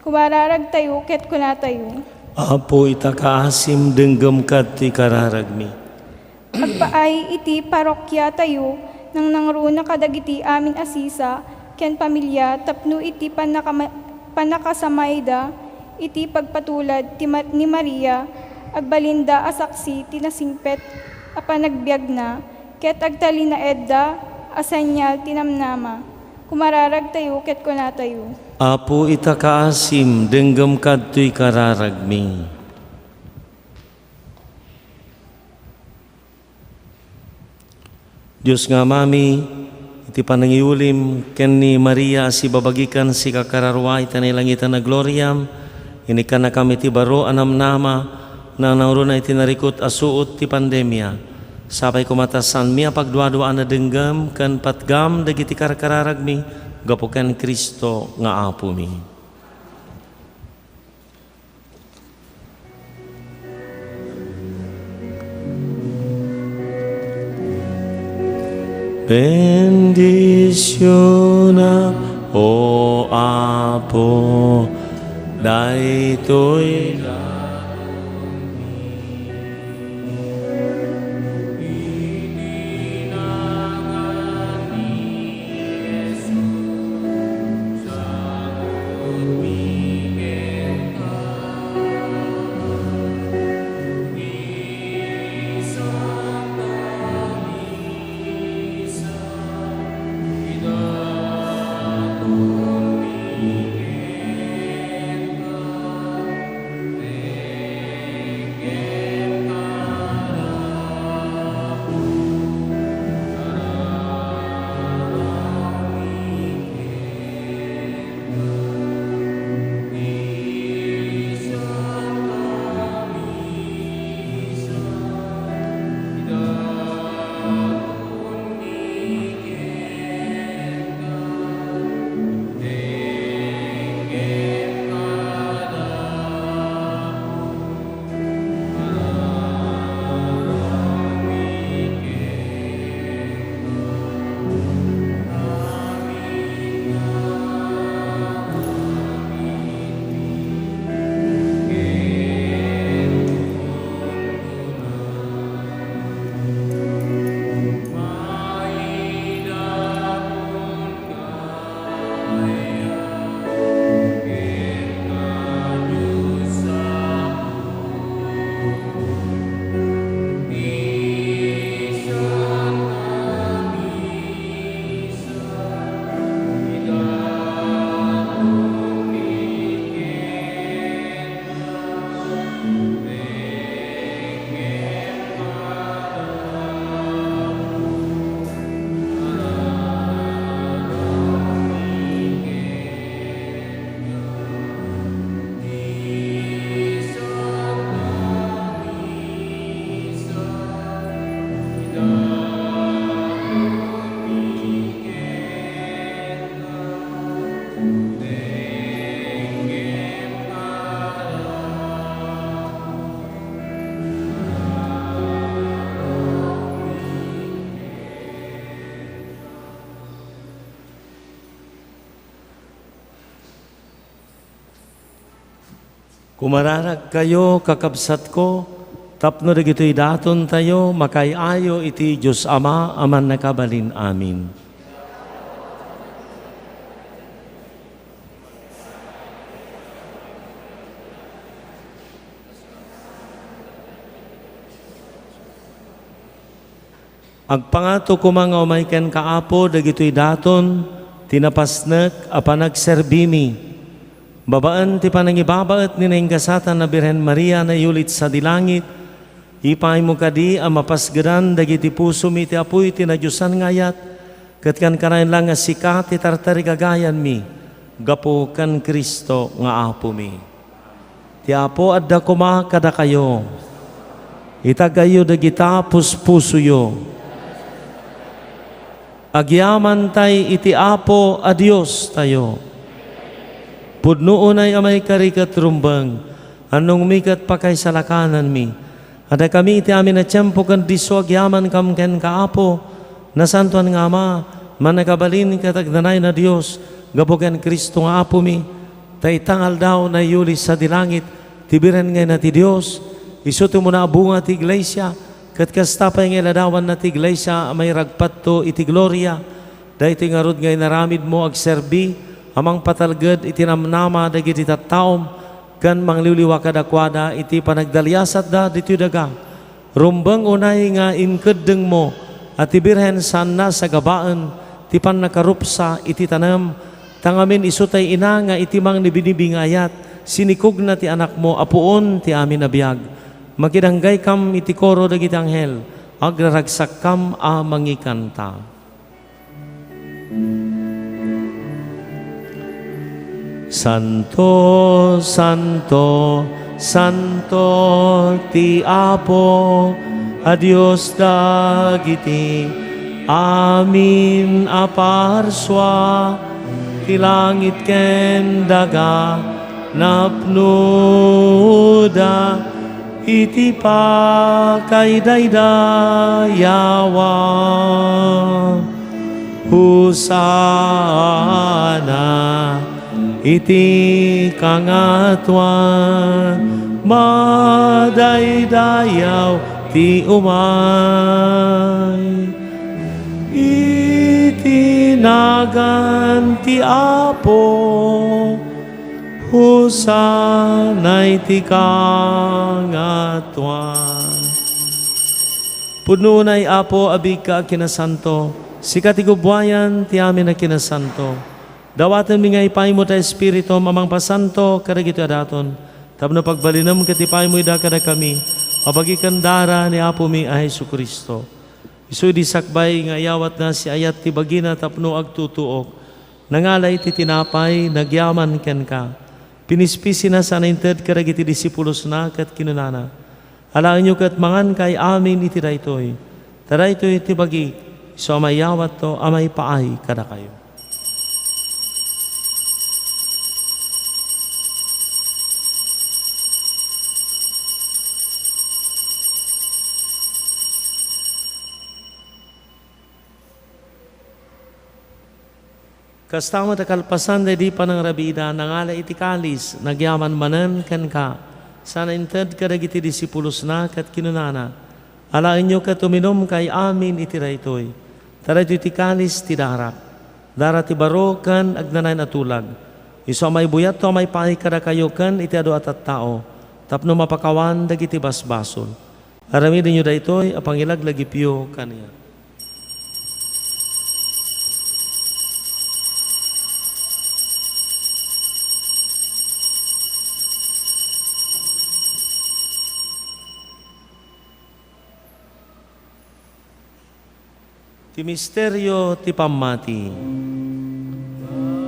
Kumararag tayo ket kuna tayo. Apo itakaasim denggam kadtoy kararagmi. Agpaay iti parokya tayo nang nangruna kadagiti amin asisa ken pamilya tapno iti panakasamayda iti pagpatulad ni Maria agbalinda asaksi ti nasingpet a panagbiag na ket agtalina edda asanyal tinamnama. Kumararag tayo ket kuna tayo. Apo itakaasim denggam kadtoy kararagmi. Diyos nga mami, iti panangiulim ken ni Maria si babagikan si kakararwa ita langitan na gloriam, inikan na kami ti baro anamnama na nauro na iti narikot asuot ti pandemya. Sapay kumatasan mi pagduadwaan na denggam kan patgam dagiti karkararagmi gapo ken Kristo nga Apo mi. Bendiciona o Apo daitoy Kumararag kayo, kakabsat ko, tapno dagitoy daton tayo, makayayo iti Diyos Ama, aman nakabalin amin. Agpangato ko mga umayken kaapo, dagitoy daton, tinapasnek, apan nagserbimi. Babaan ti panangibabaet ni nainggasatan na Birhen Maria na yulit sa dilangit, ipay mo kadi ang mapasgeran dagiti puso mi ti apoy ti nadyusan ngayat, ket kan kanayon lang nga sika ti tartari kagayan mi, gapo kan Kristo nga apo mi. Ti apo adda kuma kada kayo, itagayo dagita puspuso yo. Agyaman tay iti apo a Dios tayo. Pudnoon ay amay karikat rumbang, anong mikat pa kay salakanan mi. Ada kami iti amin na tiyempo kan diso agyaman kam ken kaapo, na santuan nga ama, managabalin katagdanay na Diyos, gabogan Kristo nga apo mi, tay tangal daw na yulis sa dilangit, tibiran ngay na ti Diyos, isuto mo na abunga ti iglesia, kat kastapay ngay ladawan na ti iglesia, amay ragpat to iti gloria, dahi ti ngarod ngay naramid mo agserbi, amang patalged iti namnama dagiti tattaom kan mangliwliwa kadakwada iti panagdalyasat da diti daga rumbang unay nga inkeddeng mo at ibirhen sana sa gabaan ti pannakarupsa iti tanam tangamin isutay ina nga iti mang nibinibingayat sinikog na ti anak mo apuon ti amin abiyag makidanggay kam iti koro dagiti anghel agraragsak kam a mangikanta. Santo, Santo, Santo ti Apo, a Dios dagiti, amin aparswa, ti langit ken daga, napnuda, iti pa kay daydayawa. Husana, iti kangatuan madaydayaw ti umay iti nagan ti Apo husanay ti kangatuan. Pununay Apo abig ka kinasanto sikat ti gubwayan ti amin na kinasanto. Dawatan mi nga ipay mo ta Espiritu mamang pasanto karagito adaton. Tapno pagbalinam katipay mo ida kada kami. Abagikan dara ni Apo mi a Hesu Kristo. Isu di sakbay nga yawat na si ayat ti bagina tapno agtutuok. Nangalay ti tinapay nagyaman ken ka. Pinispisi na sa nainted karagiti disipulos na kat kinunana. Alaan nyo kat mangan kay amin iti daytoy. Taraytoy ti bagi. So amay yawat to amay paay kada kayo. Kastama ta kalpasan di panang rabida nangala iti kalis nagyaman manen ken ka sana inted kadagiti disipulos na kat kinunana alain nyo kat uminom kay amin iti daytoy tarayto iti kalis ti darak dara ti baro ken agnanay natulag iso may buyat to may paay kada kayo ken iti adu at tao tapno mapakawan dagiti basbasol aramidin nyo daytoy apang ilaglagipyo kaniya. Ti misteryo ti pamati.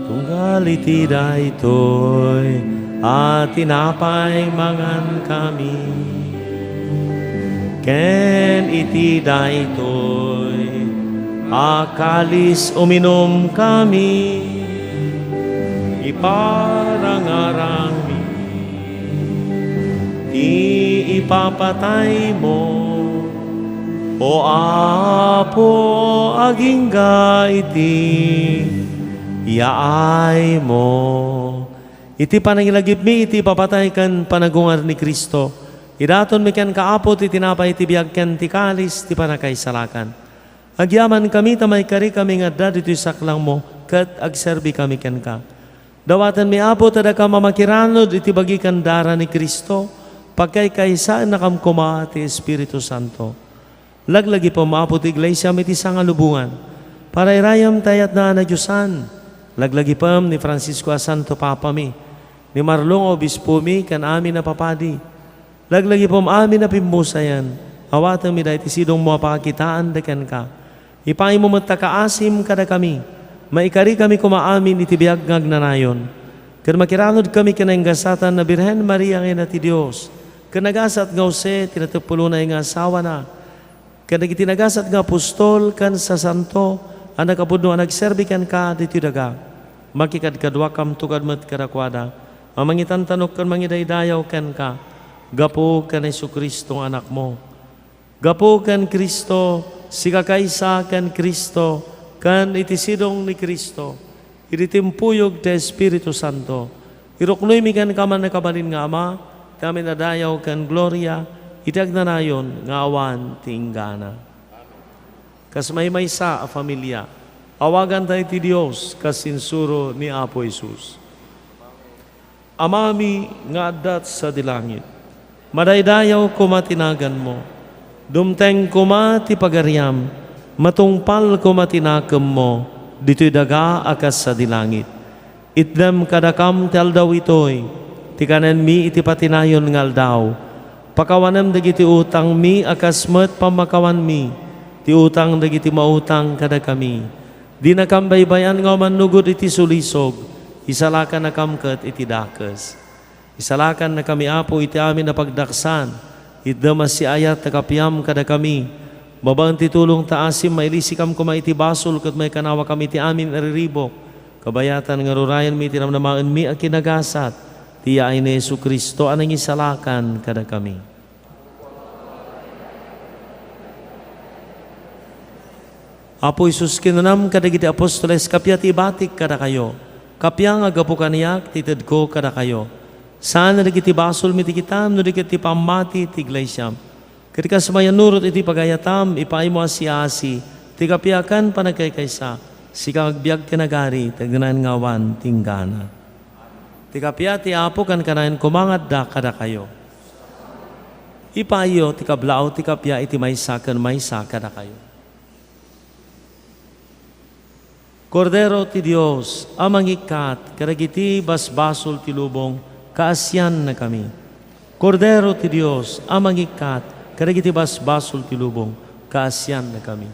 Tunggal iti daytoy at tinapay mangan kami. Ken iti daytoy akalis uminom kami. Iparangarang mi ti ipapatay mo. O Apo agingga iti yaay mo Iti panangilagip mi, iti papatay kan panagungar ni Kristo. Idaton mi ken kaapot, iti napay iti biyag ken ti kalis, ti panakaisalakan. Agyaman kami, tamay kari kami nga dad, iti saklang mo, kat agserbi kami ken ka. Dawatan mi apo, tada ka mamakiranod, iti bagikan dara ni Kristo, pagkay kaisa nakamkuma ti Espiritu Santo. Laglagi po maapo ti iglesia, iti sangalubungan, para irayam tayat na Diyosan. Laglagi pam ni Francisco a Santo Papa mi, ni Marlong Obispo mi, kan amin na papadi. Laglagi pam amin na pimbusayan, awatan mi da iti sidong mo pakitaan deken ka. Ipay mo matakaasim kada kami, maikari kami kumaamin iti biyag ngagnanayon. Kan makiranod kami kananggasatan na Birhen Maria nga ti Diyos, kan nagasat nga Jose, tinatupulo na nga asawa na, kan nagitinagasat nga apostol, kan sa santo, ang nakapudno ang nagserbi kan ka dito daga, makikadkadwa kam tugad mat karakwada, ang mangitan tanok kan mangidaydayaw kan ka, gapo kan Jesucristo anak mo. Gapo kan Kristo, sikakaysa kan Kristo, kan itisidong ni Kristo, itimpuyog te Espiritu Santo. Iruknoy mi kan kaman nakabalin nga Ama, kami nadayaw kan gloria, itagnanayon nga awan tinggana. Kas may sa a familia, awagan tayo ti Diyos, kas sinsuro ni Apo Jesus. Amami nga adat sa dilangit, madaydayaw kumatinagan mo, dumteng kuma ti pagaryam, matungpal kumatinakam mo, dito'y daga akas sa dilangit. Itdem kadakam tel daw itoy, ti kanen mi iti patinayon ngal daw, pakawanem dagiti utang mi akas met pamakawan mi, ti utang dagiti mautang kada kami. Di nakambaybayan nga manugod iti sulisog, isalakan na kamkat iti dakes. Isalakan na kami apo iti amin na pagdaksan, itdamas si ayat takapyam kada kami, babang titulong taasim mailisikam kuma iti basol kat may kanawa kami iti amin ariribok, kabayatan nga rurayan mi tinamnamaan mi a kinagasat, tiyain ni Jesucristo anang isalakan kada kami. Apo Isus kinunam kadagiti apostoles, kapya ti batik kada kayo, kapya nga gapu kaniyak titid ko kada kayo. Saan na dagiti basol mi ti kitam, no dagiti pamati ti iglesyam. Ketika sumayanurot iti pagayatam, ipay mo asi-asi, ti kapyakan panagkaykaysa, sikang agbyag kinagari, tagdanan ngawan tinggana. Ti kapya ti apo kan kanayan kumangad da kada kayo. Ipayo ti kablao ti kapya iti maysa kada kayo. Kordero ti Dios, amang ikat, karagiti basbasol ti lubong, kaasyan na kami. Kordero ti Dios, amang ikat, karagiti basbasol ti lubong, kaasyan na kami.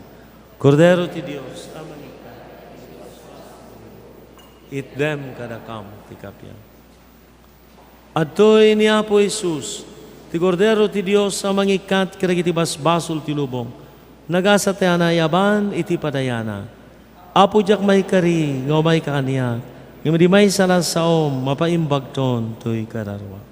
Kordero ti Dios, amang ikat, itdem kadakam ti kapya. Adtoy ni Apo Jesus, ti Kordero ti Dios, amang ikat, karagiti basbasol ti lubong, nagasatayana yaban iti padayana. Apo jak may kari, ngaw may kakaniya, yung di may salas saom, mapaimbag ton, to'y kararwa.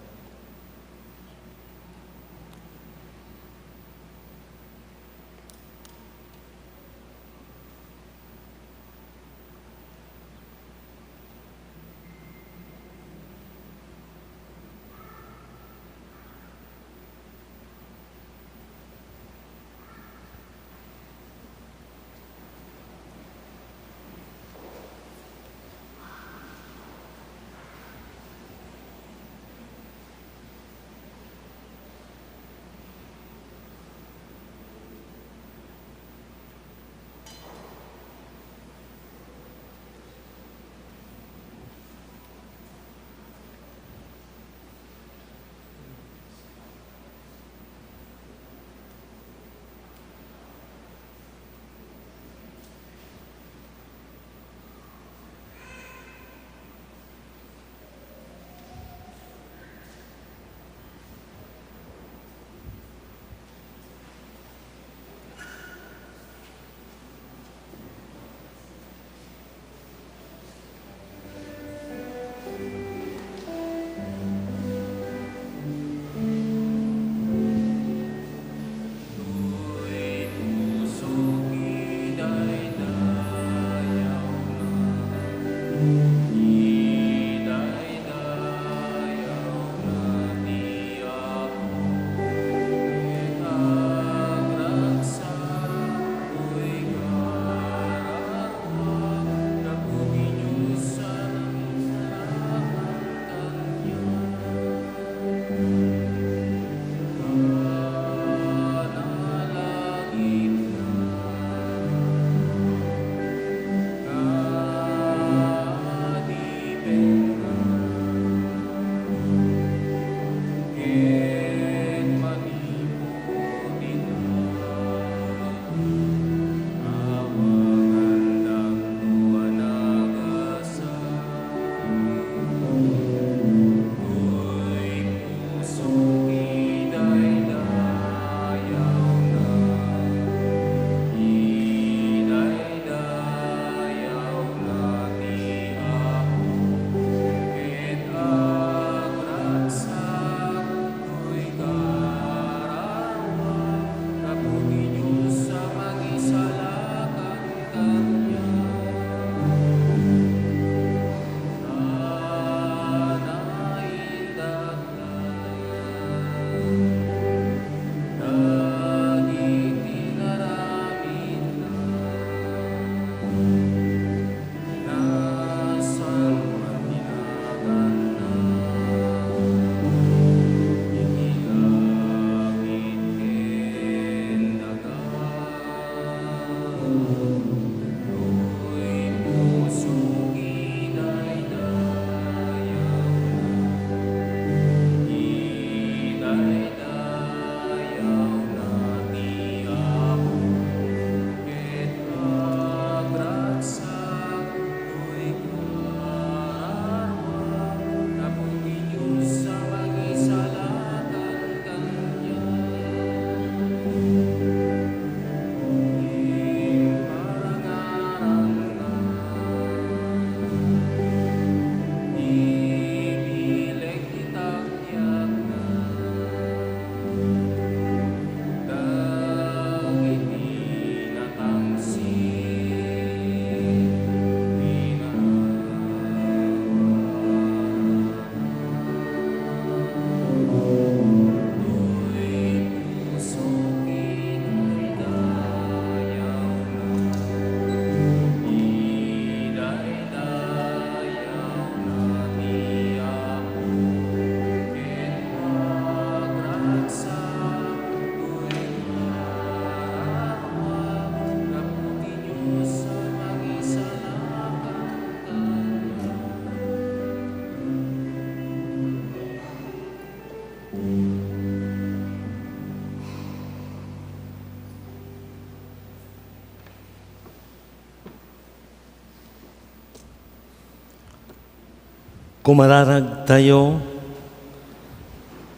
Kumararag tayo.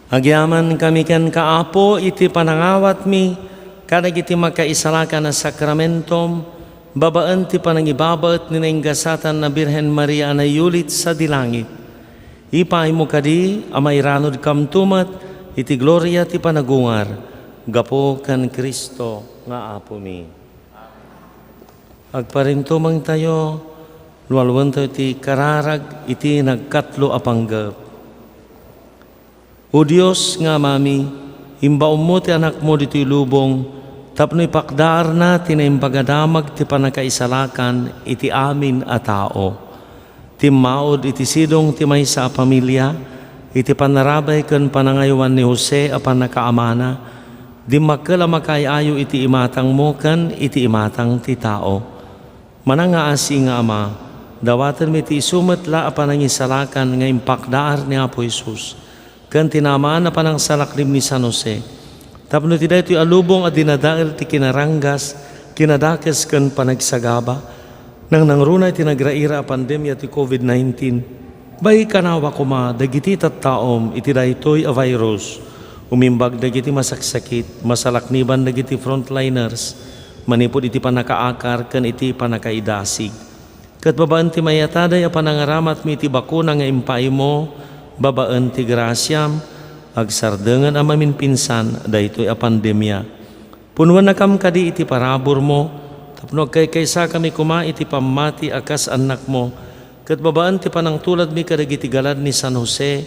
Agyaman kami ken kaapo iti panangawat mi kadag iti makaisalakan na sakramentom babaan ti panangibabaet ni nainggasatan na Birhen Maria na yulit sa dilangit. Ipay mo kadi amay ranod kamtumat iti gloria ti panagungar gapo kan Kristo nga apo mi. Agparintumang tayo lualwan tayo iti kararag iti nagkatlo a panggep. O Diyos nga mami, imbaom mo ti anak mo dito lubong, tapno ipakdaar na tinaimpagadamag ti panakaisalakan iti amin a tao. Timmaod iti sidong ti maysa a pamilya, iti panarabay ken panangaywan ni Jose a panakaamana, di makkel a makayayo iti imatang mo ken iti imatang ti tao. Manangaasi nga Ama, dawaten mi ti isumetla a panangisalakan nga impakdaar ni Apo Jesus. Kan tinamaan na panang salaklim ni San Jose. Tapno ti daytoy alubong a dinadael ti kinaranggas, kinadakes ken panagsagaba, nang nangrunay ti nagraira a pandemya ti COVID-19. Bay kanawa kuma dagiti tattaom iti daytoy a virus. Umimbag dagiti masaksakit, masalakniban dagiti frontliners, manipod iti panakaakar ken iti panakaidasig. Ket babaan ti mayataday a panangaramat mi iti bakuna nga impay mo, babaan ti grasyam, agsardengan amamin pinsan, daytoy a pandemya. Punuan na kam kadi iti parabor mo, tapno kaysa kami kuma iti pamati akas anak mo, ket babaan ti panangtulad mi kadagiti galad ni San Jose,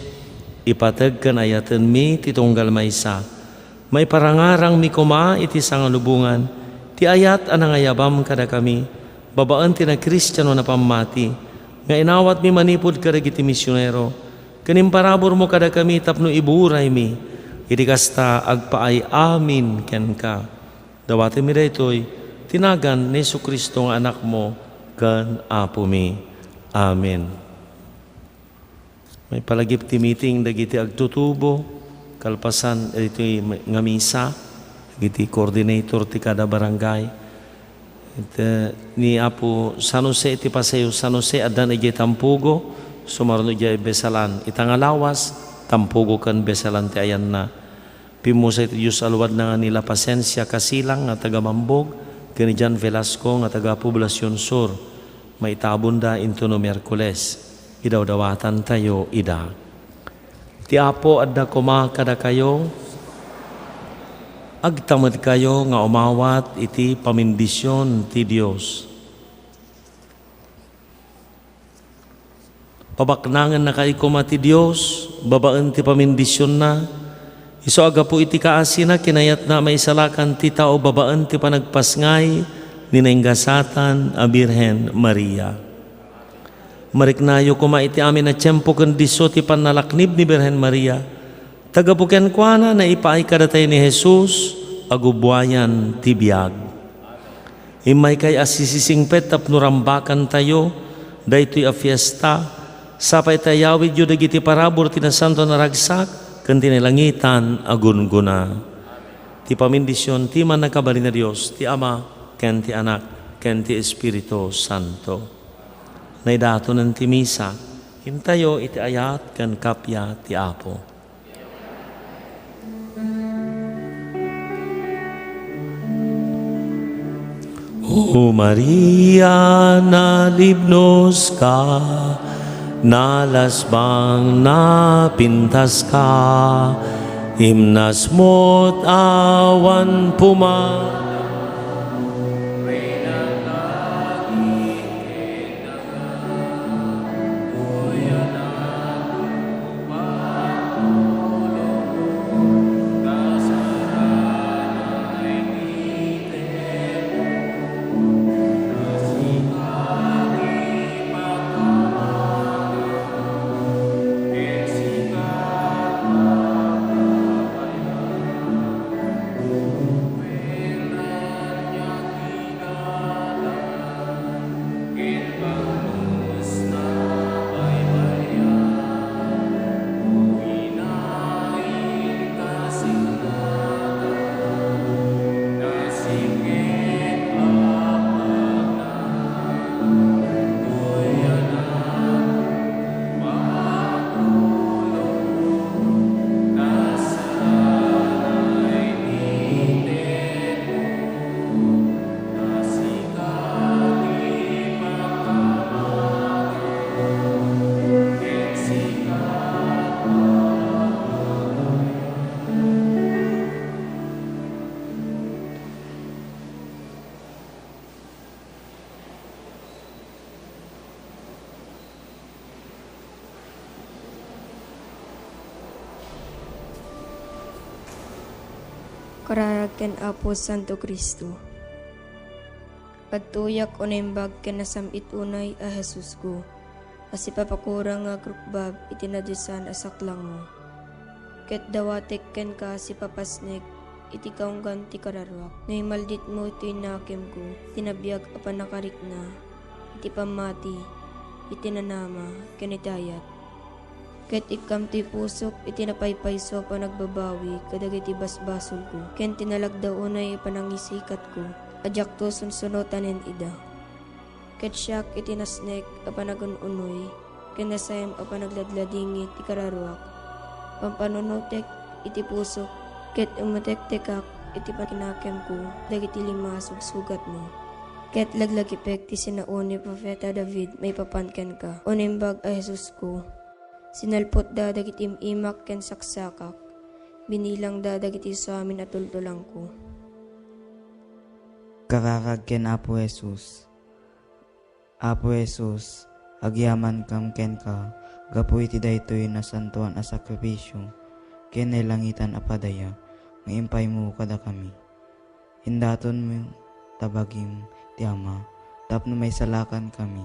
ipateg ken ayaten mi ti tunggal maysa. May parangarang mi kuma iti sangalubungan, ti ayat anangayabam kada kami, babaan ti na Kristiyano na pamati, nga inawat mi manipod kadagiti misyonero, kanim parabor mo kada kami tapno iburay mi, iti kasta agpaay amin ken ka. Dawati mi daytoy tinagan ni Jesucristo nga anak mo ken apo mi. Amen. May palagip ti meeting dagiti agtutubo, kalpasan iti nga misa, dagiti coordinator ti kada barangay. Ni Apo San Jose iti pasayo San Jose adan iti tampugo, sumarno jay besalan itangalawas tampugo kan besalan ti ayan na pimusa iti Diyos alwad na nga nila pasensya kasilang nga taga Mambog kani Jan Velasco nga taga Poblacion Sur maitabunda into no Miyerkules idawdawatan tayo ida ti Apo adda kuma kada kayo agtamad kayo nga umawat iti pamindisyon ti Dios. Pabaknangan na kay kumati Diyos, babaan ti pamindisyon na, iso aga po iti kaasi na, kinayat na may salakan ti tao, babaan ti panagpasngay, ninainggasatan a Birhen Maria. Mariknayo kuma iti amin na tiyempo kandiso ti panalaknib ni Birhen Maria, tagapuken kwa na ipaay kadatay ni Jesus, agubwayan ti biyag. Imay kay asisisingpet tapno rambakan tayo, daytoy a fiesta, sapay tayawid yu dagiti parabor ti nasanto na ragsak ken tinilangitan agunguna. Ti pamindisyon ti man nakabali na Dios ti Ama ken ti Anak ken ti Espiritu Santo. Naidato ng ti misa, hintayo iti ayat ken kapya ti Apo. O Maria, nalibnos ka, nalasbang napintas ka, himnas mo't awan Kararag ken Apo Santo Kristo. Pagtuyak o naimbag ken nasamit unay a Jesus ko. Asi papakurang nga krukbab itinadyusan asaklang mo. Ket dawatek ken ka si papasnek iti kaunggan ti kararwak. Ngay maldit mo iti nakem ko, tinabiyag a panakarik na, iti pamati, iti nanama, ken itayat. Ket ikam ti pusok iti napaypayso pa nagbabawi kadag iti basbasol ko. Ken tinalagda unay panangisikat ko. Adyak to sunsunotanen ida. Ket siyak iti nasnek a panagununoy. Ken nasayam a panagladladingit ti kararwak. Pampanunutek iti pusok. Ket umatektekak iti pakinakem ko. Dagiti lima sugsugat mo. Ket laglagipek ti sinaon ni Propeta David may papanken ka. Unimbag a Jesus ko. Sinalpot da dagiti imak ken saksakak. Binilang da dagiti sa amin at tultulang ko. Kararag ken Apo Jesus. Apo Jesus, agyaman kam ken ka, gapu iti daytoy na santuan a sakripisyo, ken langitan a padaya, nga impay mo kada kami. Hindaton mo tabagim ti Ama, tapno may salakan kami.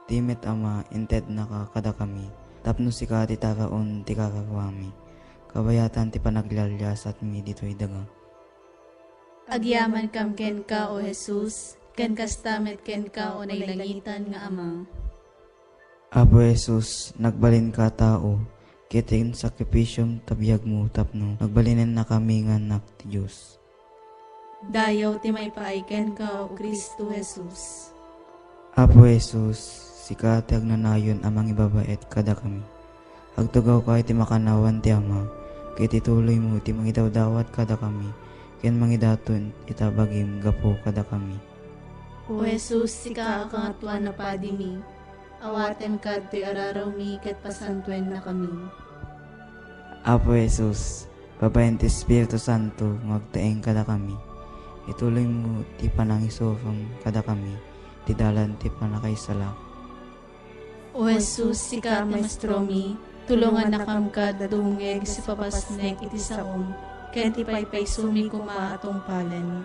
Timet Ama, inted na ka kada kami. Tapno si ka ti taraon ti kakawami. Kabayatan ti panaglalyas at mi dito'y daga. Agyaman kam ken ka o Jesus, ken kastamet ken ka o nailangitan nga Ama. Apo Jesus, nagbalin ka tao, kitin sakripisyong tabiyag mo tapno, nagbalinin na kami nga anak ti Diyos. Dayaw ti may paaiken ka o Kristo Jesus. Apo Jesus, sika ti agnanayon amang ibabaet kada kami. Agtugaw ka iti makanawan ti Ama, kiti tuloy mo ti mangidawdawat kada kami, ken mangidaton itabagim gapo kada kami. O Jesus, sika akangatuan na padi mi, awaten ka ti araraw mi ket pasantuen na kami. Apo Jesus, babayan ti Espiritu Santo, magtaeng kada kami. Ituloy mo ti panangisofang kada kami, ti dalan ti panakaisala. O Jesus, sika maestro mi, tulungan na kam ka dadungeg si papasnek iti saom, ken ti paypaysumi kuma atong palen.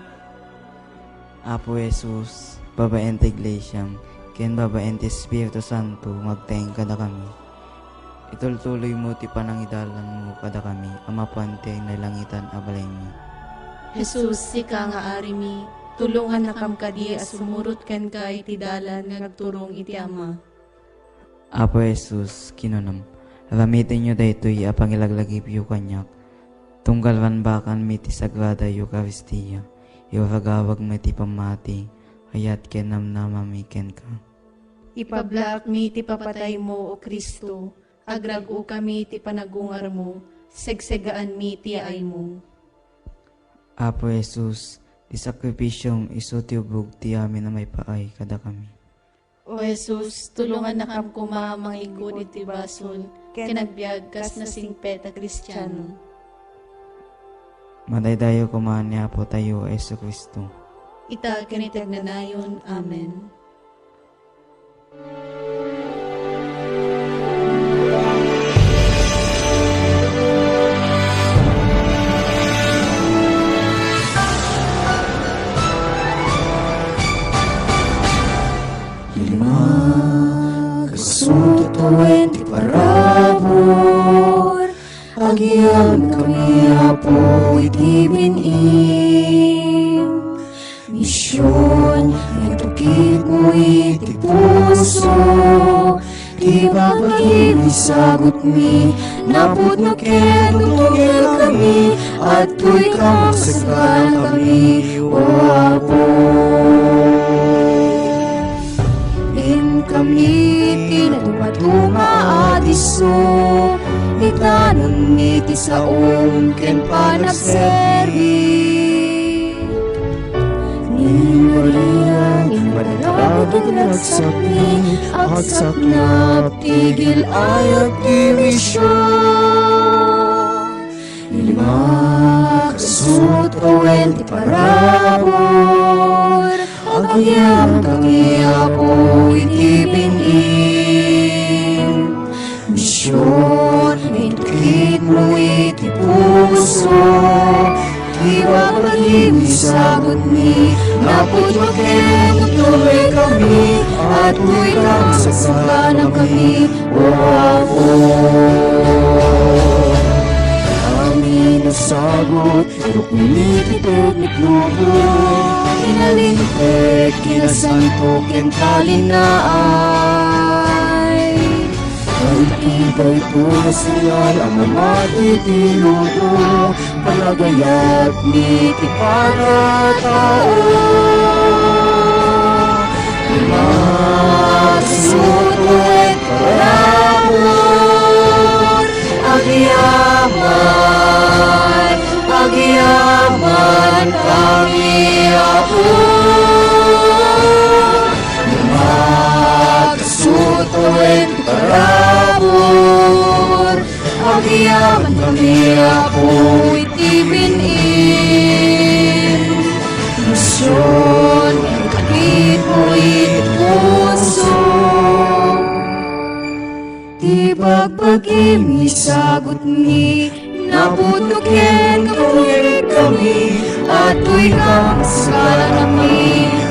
Apo Jesus, babayan ti Iglesyam, ken babayan ti Espiritu Santo, magtaeng kada kami. Itultuloy mo ti panangidalan mo kada kami, amapuan ti nailangitan abalay mi. Jesus, sika nga ari mi, tulungan na kam kadi as sumurot ken ka iti dalan nga nagturong iti Ama. Apo Jesus, kinunam, ramitin nyo daytoy apangilaglagip yu kanyak, tunggalwan bakan mi ti Sagrada Eucharistia, iwaragawag mi ti pamati, hayat ken namnamami ken ka. Ipablak mi ti papatay mo o Kristo, agrago kami ti panagungar mo, segsegaan mi ti ay mo. Apo Jesus, ti sakripisyong iso ti ubog ti amin na may paay kada kami. O Jesus, tulungan na kam kuma mangigod iti basol, kinagbiag kas na singpet a Kristiyano. Madaydayo kumaan ni Apo tayo, Yesu Kristo. Ita kinitag na nayon. Amen. Kasututuin ti parabor, agyam kami Apo iti binim. Misyon, natukit mo iti puso, ti babagim isagot mi, napod no ken tutugil kami, at tuy ka magsagdan kami, o Apo. Kami tinatuma adiso, itanon ni ti saom ken panagserbi. Ni Maria, ni madadagdag nagsakni, agsaknap tigil ayat ti misyon. Lima kasut kawen ti parabor, agyam kami Apo iti binim. Misyon, itukit mo iti puso, iwag misagot ni napod makin tuloy kami at tuloy kang sasalanang kami o Apo. Amin nasagot, inukulit-itit ni Klubo, inalintik, kinasanto, kentali-naay. Pag-ibay ko na siya'y ang matitiluto, palagayat ni Tipanatao. Masutuit parapon, agyaman kami Apo. Magsutuit parapon, agyaman kami Apo itibinin. Misyon, kapit mo itipuso, di pagpagim isagot ni naputukin kapulit kami at tuwing kang sala namin.